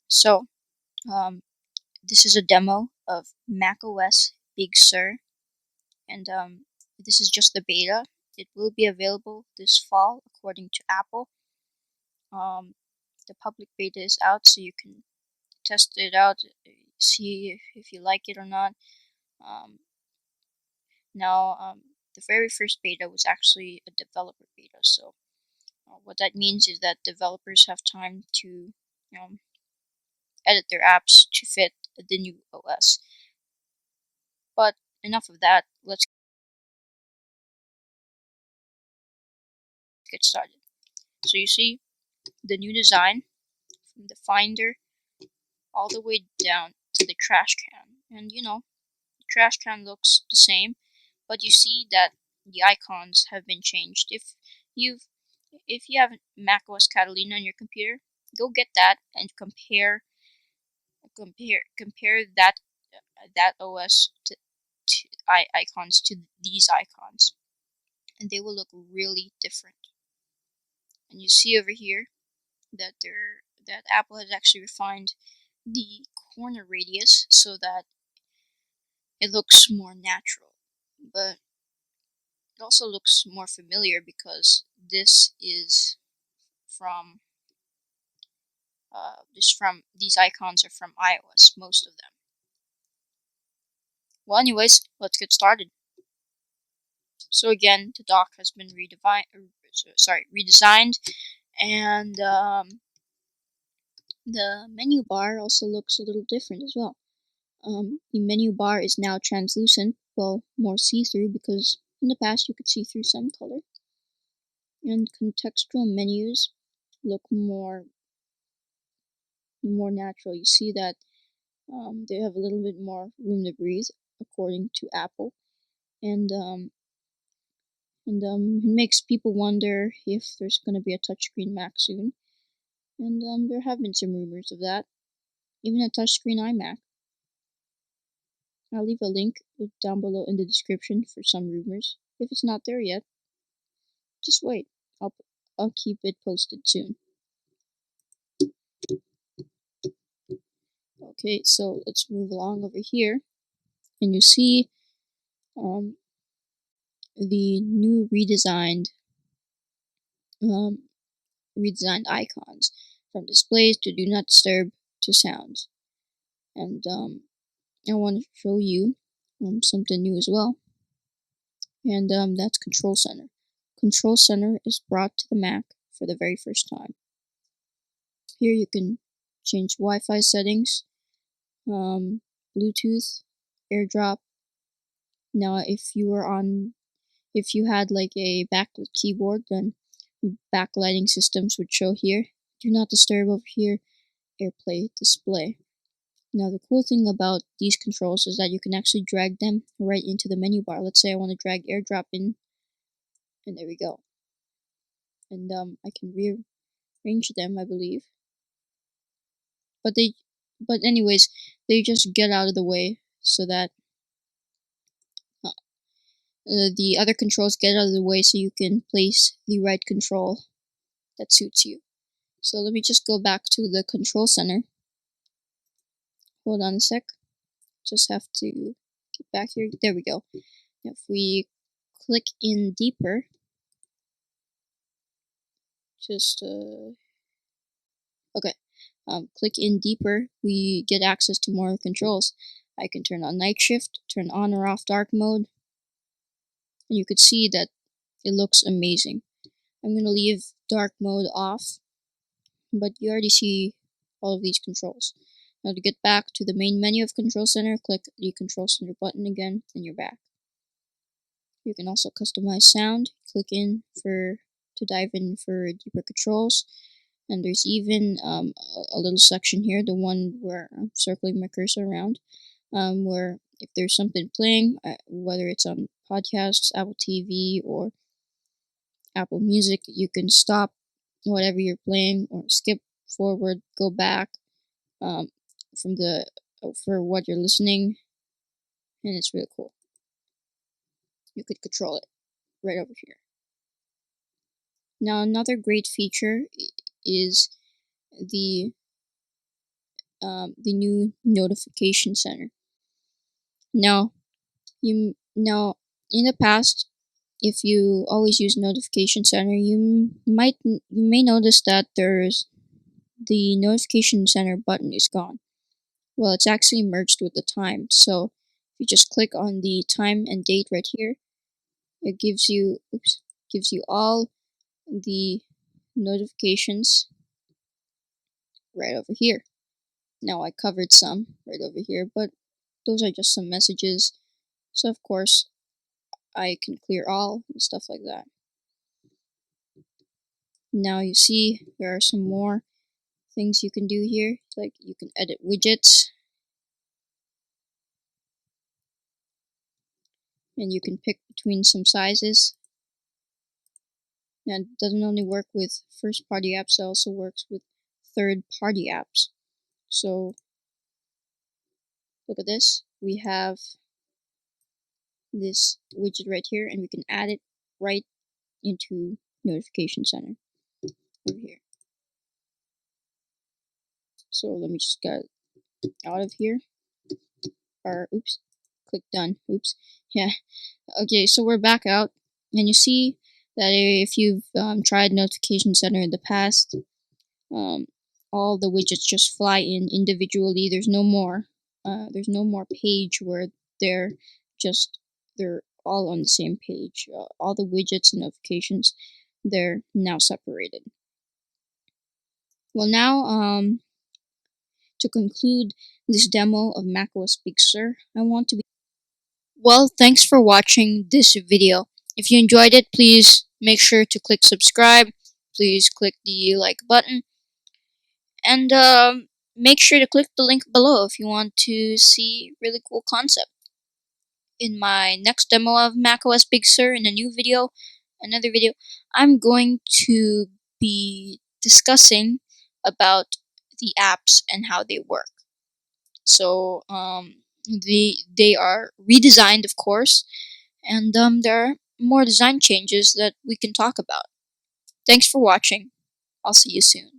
So, um, this is a demo of macOS Big Sur, and this is just the beta. It will be available this fall, according to Apple. The public beta is out, so you can test it out, see if you like it or not. Um, now, the very first beta was actually a developer beta, so what that means is that developers have time to um, edit their apps to fit the new OS. But enough of that, let's get started. So you see the new design from the Finder all the way down to the trash can. And the trash can looks the same, but you see that the icons have been changed. You've if you have macOS Catalina on your computer, go get that and compare that OS to icons to these icons, and they will look really different. And you see over here that Apple has actually refined the corner radius so that it looks more natural, but it also looks more familiar because this is from these icons are from iOS, most of them. Well, anyways, let's get started. So again, the dock has been redesigned, and the menu bar also looks a little different as well. The menu bar is now translucent, well, more see-through, because in the past you could see through some color. And contextual menus look more natural. You see that they have a little bit more room to breathe, according to Apple, and it makes people wonder if there's going to be a touchscreen Mac soon. And there have been some rumors of that, even a touchscreen iMac. I'll leave a link down below in the description for some rumors. If it's not there yet, just wait. I'll keep it posted soon. Okay, so let's move along over here, and you see the new redesigned icons, from displays to do not disturb to sounds. And I want to show you something new as well, and that's Control Center. Control Center is brought to the Mac for the very first time. Here you can change Wi-Fi settings, Bluetooth, AirDrop. Now, if you had like a backlit keyboard, then backlighting systems would show here. Do not disturb over here. AirPlay display. Now, the cool thing about these controls is that you can actually drag them right into the menu bar. Let's say I want to drag AirDrop in, and there we go. And I can rearrange them, I believe. But anyways, they just get out of the way so that the other controls get out of the way, so you can place the right control that suits you. So let me just go back to the Control Center. Hold on a sec. Just have to get back here. There we go. If we click in deeper, click in deeper, we get access to more controls. I can turn on night shift, turn on or off dark mode, and you could see that it looks amazing. I'm going to leave dark mode off, but you already see all of these controls. Now to get back to the main menu of Control Center, click the Control Center button again, and you're back. You can also customize sound. Click in to dive in for deeper controls. And there's even a little section here, the one where I'm circling my cursor around, where if there's something playing, whether it's on podcasts, Apple TV, or Apple Music, you can stop whatever you're playing or skip forward, go back for what you're listening, and it's really cool. You could control it right over here. Now, another great feature is the the new notification center. Now, in the past, if you always use notification center, you may notice that there's the notification center button is gone. Well, it's actually merged with the time. So if you just click on the time and date right here, it gives you all the notifications right over here. Now I covered some right over here, but those are just some messages. So of course I can clear all and stuff like that. Now you see there are some more things you can do here, like you can edit widgets, and you can pick between some sizes. And it doesn't only work with first-party apps, it also works with third-party apps. So look at this. We have this widget right here, and we can add it right into Notification Center over here. So let me just get out of here. Or oops, click done. Oops. Yeah. Okay, so we're back out, and you see that if you've tried Notification Center in the past, all the widgets just fly in individually. There's no more page where they're all on the same page. All the widgets and notifications, they're now separated. Well, now to conclude this demo of macOS Big Sur, well, thanks for watching this video. If you enjoyed it, please make sure to click subscribe. Please click the like button. And make sure to click the link below if you want to see really cool concept. In my next demo of macOS Big Sur, in another video, I'm going to be discussing about the apps and how they work. So they are redesigned, of course, and there are more design changes that we can talk about. Thanks for watching. I'll see you soon.